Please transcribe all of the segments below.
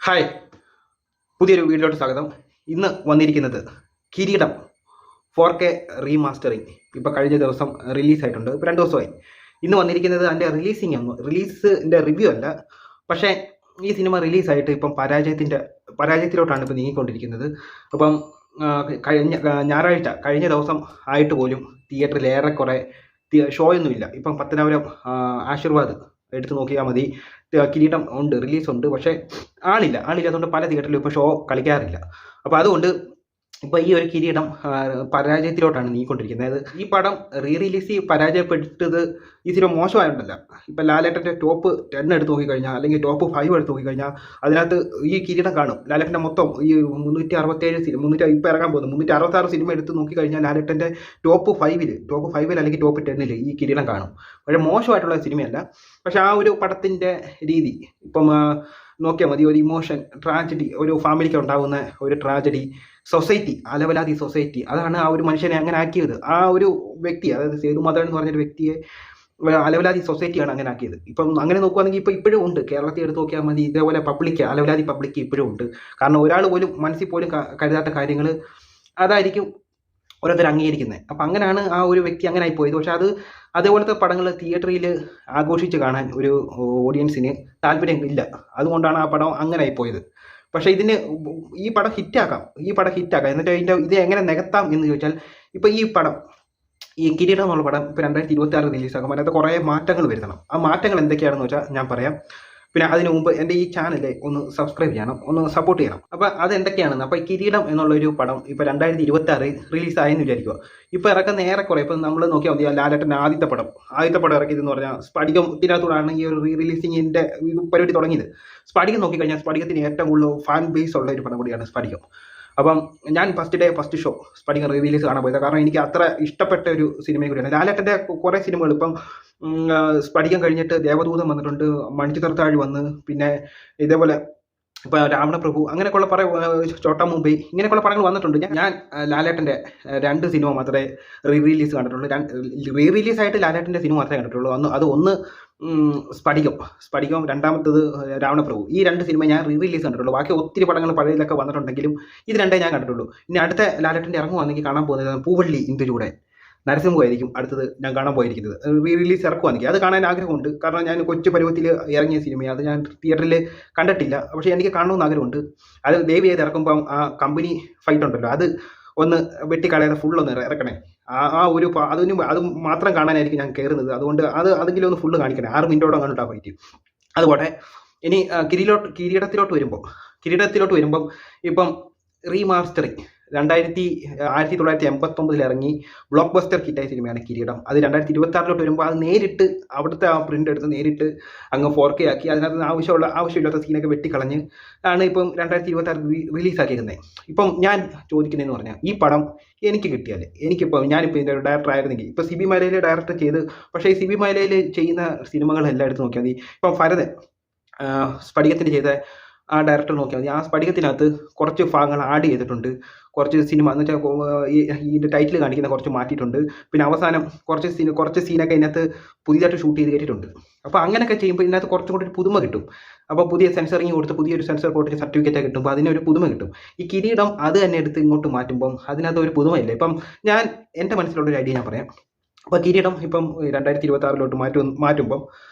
Hi, പുതിയൊരു വീഡിയോയിലോട്ട് സ്വാഗതം. ഇന്ന് വന്നിരിക്കുന്നത് കിരീടം 4K റീമാസ്റ്ററിങ്. ഇപ്പോൾ കഴിഞ്ഞ ദിവസം റിലീസായിട്ടുണ്ട്. ഇപ്പോൾ 2 ദിവസമായി. ഇന്ന് വന്നിരിക്കുന്നത് അതിൻ്റെ റിലീസിൻ്റെ റിവ്യൂ അല്ല. പക്ഷേ ഈ സിനിമ റിലീസായിട്ട് ഇപ്പം പരാജയത്തിലോട്ടാണ് ഇപ്പോൾ നീങ്ങിക്കൊണ്ടിരിക്കുന്നത്. അപ്പം കഴിഞ്ഞ ദിവസം ആയിട്ട് പോലും തിയേറ്ററിൽ ഏറെക്കുറെ ഷോയൊന്നുമില്ല. ഇപ്പം പത്തനാപുരം ആശീർവാദ് എടുത്ത് നോക്കിയാൽ മതി, കിരീടം ഉണ്ട്, റിലീസുണ്ട്. പക്ഷേ ആളില്ലാത്തതുകൊണ്ട് പല തിയേറ്ററിലും ഇപ്പോൾ ഷോ കളിക്കാറില്ല. അപ്പോൾ അതുകൊണ്ട് ഇപ്പോൾ ഈ ഒരു കിരീടം പരാജയത്തിലോട്ടാണ് നീങ്ങിക്കൊണ്ടിരിക്കുന്നത്. ഈ പടം റിലീസ് പരാജയപ്പെട്ടത് ഈ സിനിമ മോശമായിട്ടുണ്ടല്ല. ഇപ്പം ലാലേട്ടൻ്റെ ടോപ്പ് 10 എടുത്ത് നോക്കിക്കഴിഞ്ഞാൽ, അല്ലെങ്കിൽ ടോപ്പ് 5 എടുത്ത് നോക്കിക്കഴിഞ്ഞാൽ, അതിനകത്ത് ഈ കിരീടം കാണും. ലാലേട്ടൻ്റെ മൊത്തം ഈ 367 സിനിമ, ഇപ്പോൾ ഇറങ്ങാൻ പോകുന്നു 366 സിനിമ എടുത്ത് നോക്കിക്കഴിഞ്ഞാൽ ലാലേട്ടൻ്റെ ടോപ്പ് 5 അല്ലെങ്കിൽ ടോപ്പ് 10 ഈ കിരീടം കാണും. പക്ഷേ മോശമായിട്ടുള്ള സിനിമയല്ല. പക്ഷേ ആ ഒരു പടത്തിൻ്റെ രീതി ഇപ്പം നോക്കിയാൽ മതി. ഒരു ഇമോഷൻ, ട്രാജഡി, ഒരു ഫാമിലിക്ക് ഉണ്ടാകുന്ന ഒരു ട്രാജഡി, സൊസൈറ്റി, അലവലാതി സൊസൈറ്റി, അതാണ് ആ ഒരു മനുഷ്യനെ അങ്ങനെ ആക്കിയത്. ആ ഒരു വ്യക്തി, അതായത് സേതുമാധവൻ എന്ന് പറഞ്ഞൊരു വ്യക്തിയെ അലവലാതി സൊസൈറ്റിയാണ് അങ്ങനെ ആക്കിയത്. ഇപ്പം അങ്ങനെ നോക്കുകയാണെങ്കിൽ ഇപ്പോഴും ഉണ്ട്. കേരളത്തിൽ എടുത്ത് നോക്കിയാൽ മതി, ഇതേപോലെ അലവലാതി പബ്ലിക്ക് ഇപ്പോഴും ഉണ്ട്. കാരണം ഒരാൾ പോലും മനസ്സിൽ പോലും കരുതാത്ത കാര്യങ്ങൾ അതായിരിക്കും ഓരോരുത്തർ അംഗീകരിക്കുന്നത്. അപ്പം അങ്ങനെയാണ് ആ ഒരു വ്യക്തി അങ്ങനെ ആയിപ്പോയത്. പക്ഷെ അതേപോലത്തെ പടങ്ങൾ തിയേറ്ററിൽ ആഘോഷിച്ച് കാണാൻ ഒരു ഓഡിയൻസിന് താല്പര്യം ഇല്ല. അതുകൊണ്ടാണ് ആ പടം അങ്ങനെ ആയിപ്പോയത്. പക്ഷേ ഈ പടം ഹിറ്റാക്കാം. എന്നിട്ട് ഇത് എങ്ങനെ നികത്താം എന്ന് ചോദിച്ചാൽ, ഇപ്പോൾ ഈ കിരീടം എന്നുള്ള പടം ഇപ്പോൾ 2026 റിലീസാക്കും. അതിനകത്ത് കുറേ മാറ്റങ്ങൾ വരുത്തണം. ആ മാറ്റങ്ങൾ എന്തൊക്കെയാണെന്ന് വെച്ചാൽ ഞാൻ പറയാം. പിന്നെ അതിനു മുമ്പ് എൻ്റെ ഈ ചാനൽ ഒന്ന് സബ്സ്ക്രൈബ് ചെയ്യണം, ഒന്ന് സപ്പോർട്ട് ചെയ്യണം. അപ്പോൾ അതെന്തൊക്കെയാണെന്ന്, അപ്പോൾ ഈ കിരീടം എന്നുള്ളൊരു പടം ഇപ്പോൾ 2026 റിലീസായെന്ന് വിചാരിക്കുക. ഇപ്പോൾ ഇറക്കുന്ന ഏറെക്കുറെ, ഇപ്പോൾ നമ്മൾ നോക്കിയാൽ മതി, ലാലേട്ടൻ്റെ ആദ്യത്തെ പടം ഇറക്കിയതെന്ന് പറഞ്ഞാൽ സ്ഫടികത്തിനകത്തൂടാണ് ഈ ഒരു റിലീസിങ്ങിൻ്റെ പരിപാടി തുടങ്ങിയത്. സ്ഫടികം നോക്കിക്കഴിഞ്ഞാൽ സ്ഫടികത്തിന് ഏറ്റവും കൂടുതൽ ഫാൻ ബേസ് ഉള്ള ഒരു പടം കൂടിയാണ് സ്ഫടികം. അപ്പം ഞാൻ ഫസ്റ്റ് ഷോ സ്ഫടികം റിലീസ് കാണാൻ പോയത്. കാരണം എനിക്ക് അത്ര ഇഷ്ടപ്പെട്ട ഒരു സിനിമയും കൂടിയാണ്. ലാലേട്ടൻ്റെ കുറേ സിനിമകൾ, ഇപ്പം സ്ഫടികം കഴിഞ്ഞിട്ട് ദേവദൂതം വന്നിട്ടുണ്ട്, മണിച്ചിത്രത്താഴ് വന്ന്, പിന്നെ ഇതേപോലെ ഇപ്പോൾ രാവണപ്രഭു, അങ്ങനെയൊക്കെയുള്ള ചോട്ടാ മുംബൈ, ഇങ്ങനെയൊക്കെയുള്ള പടങ്ങൾ വന്നിട്ടുണ്ട്. ഞാൻ ലാലേട്ടൻ്റെ 2 സിനിമ മാത്രമേ റിലീസ് കണ്ടിട്ടുള്ളൂ. റിലീസായിട്ട് ലാലേട്ടൻ്റെ സിനിമ മാത്രമേ കണ്ടിട്ടുള്ളൂ. ഒന്ന് സ്ഫടികം, രണ്ടാമത്തത് രാവണപ്രഭു. ഈ 2 സിനിമ ഞാൻ റിലീസ് കണ്ടിട്ടുള്ളൂ. ബാക്കി ഒത്തിരി പടങ്ങൾ പഴയതിലൊക്കെ വന്നിട്ടുണ്ടെങ്കിലും ഇത് 2 ഞാൻ കണ്ടിട്ടുള്ളൂ. ഇനി അടുത്ത ലാലേട്ടൻ്റെ ഇറങ്ങുവാണെങ്കിൽ കാണാൻ പോകുന്നത് പൂവള്ളി ഇന്ദുലൂടെ നരസിംഹമായിരിക്കും അടുത്തത് ഞാൻ കാണാൻ പോയിരിക്കുന്നത്. റിലീസ് ഇറക്കുവാണെങ്കിൽ അത് കാണാൻ ആഗ്രഹമുണ്ട്. കാരണം ഞാൻ കൊച്ചു പരുവത്തിൽ ഇറങ്ങിയ സിനിമയാണ്, അത് ഞാൻ തിയേറ്ററിൽ കണ്ടിട്ടില്ല. പക്ഷേ എനിക്ക് കാണണമെന്ന് ആഗ്രഹമുണ്ട്. അത് ദയവ് ചെയ്ത് ഇറക്കുമ്പം ആ കമ്പനി ഫൈറ്റ് ഉണ്ടല്ലോ, അത് ഒന്ന് വെട്ടിക്കളയാതെ ഫുള്ളൊന്ന് ഇറക്കണേ. അത് മാത്രം കാണാനായിരിക്കും ഞാൻ കയറുന്നത്. അതുകൊണ്ട് അതെങ്കിലും ഒന്ന് ഫുള്ള് കാണിക്കണേ. 6 മിനിറ്റോടെ കണ്ടിട്ടാണ് ഫൈറ്റ്. അതുപോലെ ഇനി കിരീടത്തിലോട്ട് വരുമ്പം ഇപ്പം റീമാസ്റ്ററിങ് 1989 ഇറങ്ങി ബ്ലോക്ക് ബസ്റ്റർ ഹിറ്റായ സിനിമയാണ് കിരീടം. അത് 2026 വരുമ്പോൾ അത് നേരിട്ട് അവിടുത്തെ ആ പ്രിൻ്റ് എടുത്ത് നേരിട്ട് അങ്ങ് 4K ആക്കി, അതിനകത്ത് ആവശ്യമില്ലാത്ത സീനൊക്കെ വെട്ടിക്കളഞ്ഞ് ആണ് ഇപ്പം 2026 റിലീസാക്കിയിരുന്നത്. ഇപ്പം ഞാൻ ചോദിക്കുന്നതെന്ന് പറഞ്ഞാൽ, ഈ പടം എനിക്ക് കിട്ടിയാൽ, ഞാനിപ്പോൾ ഇതിൻ്റെ ഡയറക്ടർ ആയിരുന്നെങ്കിൽ, ഇപ്പോൾ സിബി മലയിൽ ഡയറക്ടർ ചെയ്ത്, പക്ഷേ ഈ സിബി മലയിൽ ചെയ്യുന്ന സിനിമകളെല്ലാം എടുത്ത് നോക്കിയാൽ മതി. ഇപ്പം ഭരതൻ സ്ഫടികത്തിന് ചെയ്ത ആ ഡയറക്ടർ നോക്കിയാൽ മതി. ആ സ്ഫടികത്തിനകത്ത് കുറച്ച് ഭാഗങ്ങൾ ആഡ് ചെയ്തിട്ടുണ്ട്. കുറച്ച് സിനിമ എന്ന് വെച്ചാൽ ഇതിൻ്റെ ടൈറ്റിൽ കാണിക്കുന്ന കുറച്ച് മാറ്റിയിട്ടുണ്ട്. പിന്നെ അവസാനം കുറച്ച് സീനൊക്കെ ഇതിനകത്ത് പുതിയതായിട്ട് ഷൂട്ട് ചെയ്ത് കയറ്റിയിട്ടുണ്ട്. അപ്പോൾ അങ്ങനെയൊക്കെ ചെയ്യുമ്പോൾ ഇതിനകത്ത് കുറച്ചും കൂടി ഒരു പുതുമ കിട്ടും. അപ്പോൾ പുതിയ സെൻസറിങ് കൊടുത്ത് പുതിയൊരു സെൻസർ കോട്ടിന് സർട്ടിഫിക്കറ്റ് കിട്ടുമ്പോൾ അതിനൊരു പുതുമ കിട്ടും. ഈ കിരീടം അത് തന്നെ എടുത്ത് ഇങ്ങോട്ട് മാറ്റുമ്പം അതിനകത്ത് ഒരു പുതുമയില്ല. ഇപ്പം എൻ്റെ മനസ്സിലുള്ളൊരു ഐഡിയ ഞാൻ പറയാം. അപ്പോൾ കിരീടം ഇപ്പം 2026 മാറ്റുമ്പം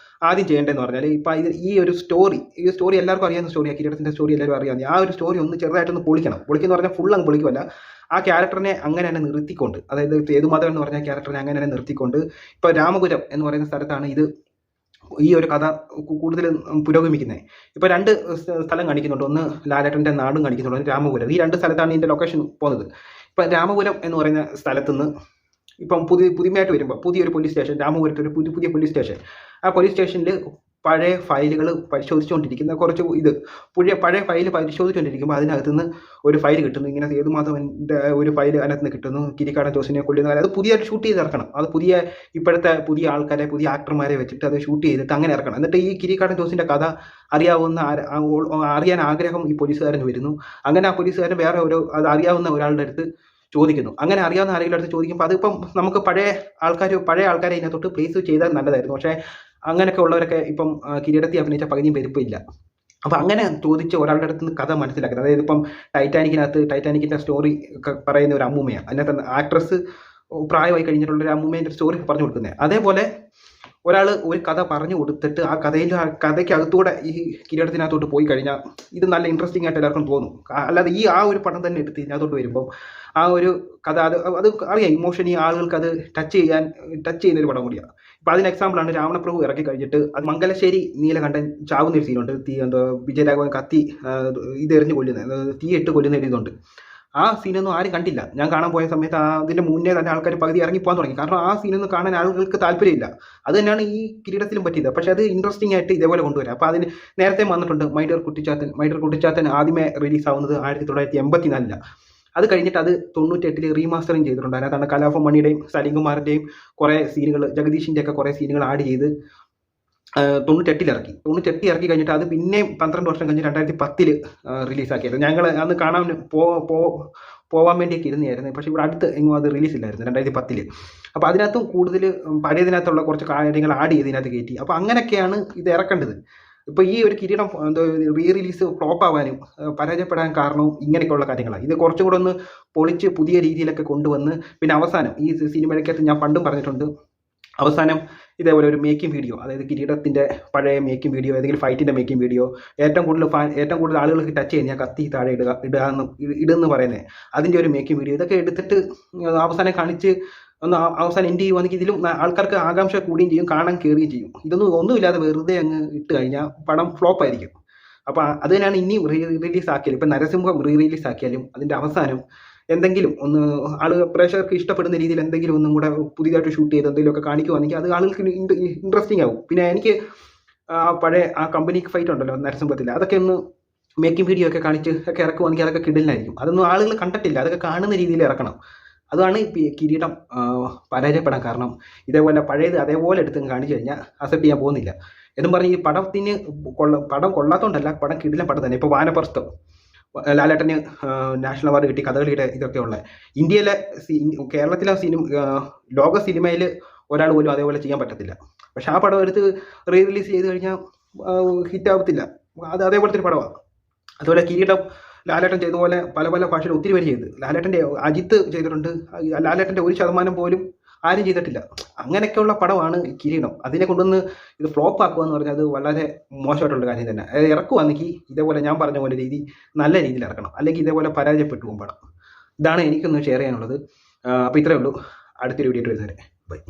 ആദ്യം ചെയ്യേണ്ടതെന്ന് പറഞ്ഞാൽ, ഇപ്പം ഈ സ്റ്റോറി എല്ലാവർക്കും അറിയാവുന്ന സ്റ്റോറിയാണ്. കിരീടത്തിൻ്റെ സ്റ്റോറി എല്ലാവരും അറിയാവുന്ന ആ ഒരു സ്റ്റോറി ഒന്ന് ചെറുതായിട്ടൊന്ന് പൊളിക്കുന്ന പറഞ്ഞാൽ ഫുൾ അങ്ങ് പൊളിക്കുമല്ല, ആ ക്യാരക്ടറിനെ അങ്ങനെ തന്നെ നിർത്തിക്കൊണ്ട്, അതായത് സേതുമാധവൻ എന്ന് പറഞ്ഞ ക്യാരക്ടറിനെ അങ്ങനെ തന്നെ നിർത്തിക്കൊണ്ട്, ഇപ്പോൾ രാമപുരം എന്ന് പറയുന്ന സ്ഥലത്താണ് ഈ ഒരു കഥ കൂടുതൽ പുരോഗമിക്കുന്നത്. ഇപ്പോൾ 2 സ്ഥലം കാണിക്കുന്നുണ്ട്. ഒന്ന് ലാലേട്ടൻ്റെ നാടും കാണിക്കുന്നുണ്ട്, രാമപുരം. ഈ 2 സ്ഥലത്താണ് ഇതിൻ്റെ ലൊക്കേഷൻ പോകുന്നത്. ഇപ്പം രാമപുരം എന്ന് പറയുന്ന സ്ഥലത്തുനിന്ന് ഇപ്പം പുതിയതായിട്ട് വരുമ്പോൾ പുതിയൊരു പോലീസ് സ്റ്റേഷൻ, രാമപുരത്ത് ഒരു പുതിയ പോലീസ് സ്റ്റേഷൻ. ആ പോലീസ് സ്റ്റേഷനിൽ പഴയ ഫയലുകൾ പരിശോധിച്ചുകൊണ്ടിരിക്കുന്ന പഴയ ഫയൽ പരിശോധിച്ചുകൊണ്ടിരിക്കുമ്പോൾ അതിനകത്തുനിന്ന് ഒരു ഫയൽ കിട്ടുന്നു. ഇങ്ങനെ സേതുമാധവൻ്റെ ഒരു ഫയൽ അതിനകത്ത് കിട്ടുന്നു, കിരീക്കാടൻ ജോസിനെ കൊല്ലുന്ന. അത് പുതിയതായിട്ട് ഷൂട്ട് ചെയ്ത് ഇറക്കണം. അത് ഇപ്പോഴത്തെ പുതിയ ആൾക്കാരെ, പുതിയ ആക്ടർമാരെ വെച്ചിട്ട് അത് ഷൂട്ട് ചെയ്തിട്ട് അങ്ങനെ ഇറക്കണം. എന്നിട്ട് ഈ കിരീക്കാടൻ ജോസിൻ്റെ കഥ അറിയാൻ ആഗ്രഹം ഈ പോലീസുകാരന് വരുന്നു. അങ്ങനെ ആ പോലീസുകാരൻ അത് അറിയാവുന്ന ഒരാളുടെ അടുത്ത് ചോദിക്കുന്നു. അങ്ങനെ അറിയാവുന്ന ആരെങ്കിലും അടുത്ത് ചോദിക്കുമ്പോൾ അതിപ്പം നമുക്ക് പഴയ ആൾക്കാരെ ഇതിനകത്തോട്ട് പ്ലേസ് ചെയ്താൽ നല്ലതായിരുന്നു. പക്ഷേ അങ്ങനെയൊക്കെ ഉള്ളവരൊക്കെ ഇപ്പം കിരീടത്തിൽ അഭിനയിച്ച പകുതിയും പേരിപ്പം ഇല്ല. അപ്പോൾ അങ്ങനെ ചോദിച്ച് ഒരാളുടെ അടുത്ത് നിന്ന് കഥ മനസ്സിലാക്കുന്നത്. അതായത് ഇപ്പം ടൈറ്റാനിക്കിൻ്റെ സ്റ്റോറി പറയുന്ന ഒരു അമ്മൂമ്മയാണ്, അതിനകത്ത് ആക്ട്രസ് പ്രായമായി കഴിഞ്ഞിട്ടുള്ള ഒരു അമ്മൂമ്മേൻ്റെ സ്റ്റോറി പറഞ്ഞു കൊടുക്കുന്നത്. അതേപോലെ ഒരാൾ ഒരു കഥ പറഞ്ഞു കൊടുത്തിട്ട് ആ കഥയ്ക്കകത്തൂടെ ഈ കിരീടത്തിനകത്തോട്ട് പോയി കഴിഞ്ഞാൽ ഇത് നല്ല ഇൻട്രസ്റ്റിംഗ് ആയിട്ട് എല്ലാവർക്കും തോന്നും. അല്ലാതെ ആ ഒരു പടം തന്നെ എടുത്ത് ഇതിനകത്തോട്ട് വരുമ്പം ആ ഒരു കഥ അത് അറിയാം, ഇമോഷണലി ആളുകൾക്ക് അത് ടച്ച് ചെയ്യുന്ന ഒരു പടം കൂടിയാണ്. ഇപ്പം അതിന് എക്സാമ്പിളാണ് രാവണപ്രഭു ഇറക്കി കഴിഞ്ഞിട്ട് അത് മംഗലശ്ശേരി നീലകണ്ഠൻ ചാവുന്ന ഒരു സീനുണ്ട്. വിജയരാഘവൻ കത്തി ഇതെറിഞ്ഞ് കൊല്ലുന്നത്, തീയിട്ട് കൊല്ലുന്ന ഒരു ഇതുണ്ട്. ആ സീനൊന്നും ആരും കണ്ടില്ല. ഞാൻ കാണാൻ പോയ സമയത്ത് അതിൻ്റെ മുന്നേ തന്നെ ആൾക്കാർ പകുതി ഇറങ്ങിപ്പോകാൻ തുടങ്ങി. കാരണം ആ സീനൊന്നും കാണാൻ ആളുകൾക്ക് താല്പര്യമില്ല. അത് തന്നെയാണ് ഈ കിരീടത്തിലും പറ്റിയത്. പക്ഷേ അത് ഇൻട്രസ്റ്റിംഗ് ആയിട്ട് ഇതേപോലെ കൊണ്ടുവരാം. അപ്പോൾ അതിന് നേരത്തെ വന്നിട്ടുണ്ട് മൈ ഡിയർ കുട്ടിച്ചാത്തൻ ആദ്യമേ റിലീസാവുന്നത് 1984. അത് കഴിഞ്ഞിട്ട് അത് 98 റീമാസ്റ്ററിങ് ചെയ്തിട്ടുണ്ട്. അതിനകത്താണ് കലാഭവൻ മണിയുടെയും സലീം കുമാറിൻ്റെയും കുറേ സീനുകൾ, ജഗദീഷിൻ്റെ ഒക്കെ കുറേ സീനുകൾ ആഡ് ചെയ്ത് 98 ഇറക്കി കഴിഞ്ഞിട്ട് അത് പിന്നെയും 12 വർഷം കഴിഞ്ഞ് 2010 റിലീസാക്കിയത്. ഞങ്ങൾ അന്ന് കാണാൻ പോവാൻ വേണ്ടിയൊക്കെ ഇരുന്നായിരുന്നു. പക്ഷേ ഇവിടെ അടുത്ത് എങ്ങും അത് റിലീസില്ലായിരുന്നു 2010. അപ്പോൾ അതിനകത്തും കൂടുതൽ പഴയതിനകത്തുള്ള കുറച്ച് കാര്യങ്ങൾ ആഡ് ചെയ്ത് ഇതിനകത്ത് കയറ്റി. അപ്പോൾ അങ്ങനെയൊക്കെയാണ് ഇത് ഇറക്കേണ്ടത്. ഇപ്പോൾ ഈ ഒരു കിരീടം റിലീസ് ഫ്ലോപ്പ് ആവാനും പരാജയപ്പെടാൻ കാരണവും ഇങ്ങനെയൊക്കെയുള്ള കാര്യങ്ങളാണ്. ഇത് കുറച്ചും കൂടെ ഒന്ന് പൊളിച്ച് പുതിയ രീതിയിലൊക്കെ കൊണ്ടുവന്ന് പിന്നെ അവസാനം ഈ സിനിമയ്ക്കകത്ത് ഞാൻ പണ്ടും പറഞ്ഞിട്ടുണ്ട്, അവസാനം ഇതേപോലെ ഒരു മേക്കിംഗ് വീഡിയോ, അതായത് കിരീടത്തിൻ്റെ പഴയ മേക്കിംഗ് വീഡിയോ, ഏതെങ്കിലും ഫൈറ്റിൻ്റെ മേക്കിംഗ് വീഡിയോ, ഏറ്റവും കൂടുതൽ ആളുകൾക്ക് ടച്ച് ചെയ്യുന്ന കത്തി താഴെ ഇടുന്ന് പറയുന്നത്, അതിൻ്റെ ഒരു മേക്കിംഗ് വീഡിയോ, ഇതൊക്കെ എടുത്തിട്ട് അവസാനം കാണിച്ച് ഒന്ന് അവസാനം എൻഡ് ചെയ്യുവാണെങ്കിൽ ഇതിലും ആൾക്കാർക്ക് ആകാംക്ഷ കൂടുകയും ചെയ്യും, കാണാൻ കയറുകയും ചെയ്യും. ഒന്നുമില്ലാതെ വെറുതെ അങ്ങ് ഇട്ട് കഴിഞ്ഞാൽ പടം ഫ്ലോപ്പ് ആയിരിക്കും. അപ്പോൾ അത് തന്നെയാണ് ഇനി റിലീസ് ആക്കിയാലും, ഇപ്പം നരസിംഹം റിലീസ് ആക്കിയാലും അതിൻ്റെ അവസാനം എന്തെങ്കിലും ഒന്ന് പ്രേക്ഷകർക്ക് ഇഷ്ടപ്പെടുന്ന രീതിയിൽ എന്തെങ്കിലും ഒന്നും കൂടെ പുതിയതായിട്ട് ഷൂട്ട് ചെയ്ത് എന്തെങ്കിലുമൊക്കെ കാണിക്കുവാണെങ്കിൽ അത് ആളുകൾക്ക് ഇൻട്രസ്റ്റിംഗ് ആവും. പിന്നെ എനിക്ക് പഴയ ആ കമ്പനി ഫൈറ്റ് ഉണ്ടല്ലോ നരസിംഹത്തിൽ, അതൊക്കെ ഒന്ന് മേക്കിംഗ് വീഡിയോ ഒക്കെ കാണിച്ച് ഒക്കെ ഇറക്കുവാണെങ്കിൽ അതൊക്കെ കിടലിനായിരിക്കും. അതൊന്നും ആളുകൾ കണ്ടിട്ടില്ല, അതൊക്കെ കാണുന്ന രീതിയിൽ ഇറക്കണം. അതാണ് ഈ കിരീടം പരാജയപ്പെടാൻ കാരണം. ഇതേപോലെ പഴയത് അതേപോലെ എടുത്ത് കാണിച്ചു കഴിഞ്ഞാൽ അക്സെപ്റ്റ് ചെയ്യാൻ പോകുന്നില്ല എന്നും പറഞ്ഞ് ഈ പടം കൊള്ളാത്തതുകൊണ്ടല്ല, പടം കിടിലൻ പടം തന്നെ. ഇപ്പോൾ വാനപ്രസ്ഥം ലാലേട്ടന് നാഷണൽ അവാർഡ് കിട്ടി, കഥകളിയുടെ ഇതൊക്കെ ഉള്ള ഇന്ത്യയിലെ കേരളത്തിലെ ലോക സിനിമയിൽ ഒരാൾ പോലും അതേപോലെ ചെയ്യാൻ പറ്റത്തില്ല. പക്ഷെ ആ പടം എടുത്ത് റിലീസ് ചെയ്ത് കഴിഞ്ഞാൽ ഹിറ്റാവത്തില്ല. അത് അതേപോലത്തെ ഒരു പടമാണ്. അതുപോലെ കിരീടം ലാലേട്ടൻ ചെയ്ത പോലെ പല ഭാഷയിൽ ഒത്തിരി പേര് ചെയ്ത്, അജിത്ത് ചെയ്തിട്ടുണ്ട്, ലാലേട്ടൻ്റെ 1% പോലും ആരും ചെയ്തിട്ടില്ല. അങ്ങനെയൊക്കെയുള്ള പടമാണ് കിരീടം. അതിനെ കൊണ്ടുവന്ന് ഇത് ഫ്ലോപ്പ് ആക്കുക എന്ന് പറഞ്ഞാൽ അത് വളരെ മോശമായിട്ടുള്ള കാര്യം തന്നെ. ഇറക്കുവാണെങ്കിൽ ഇതേപോലെ ഞാൻ പറഞ്ഞ പോലെ നല്ല രീതിയിൽ ഇറക്കണം, അല്ലെങ്കിൽ ഇതേപോലെ പരാജയപ്പെട്ടു പോകും പടം. ഇതാണ് എനിക്കൊന്ന് ഷെയർ ചെയ്യാനുള്ളത്. അപ്പോൾ ഇത്രയേ ഉള്ളൂ. അടുത്തൊരു വീഡിയോ വരുന്നവരെ ബൈ.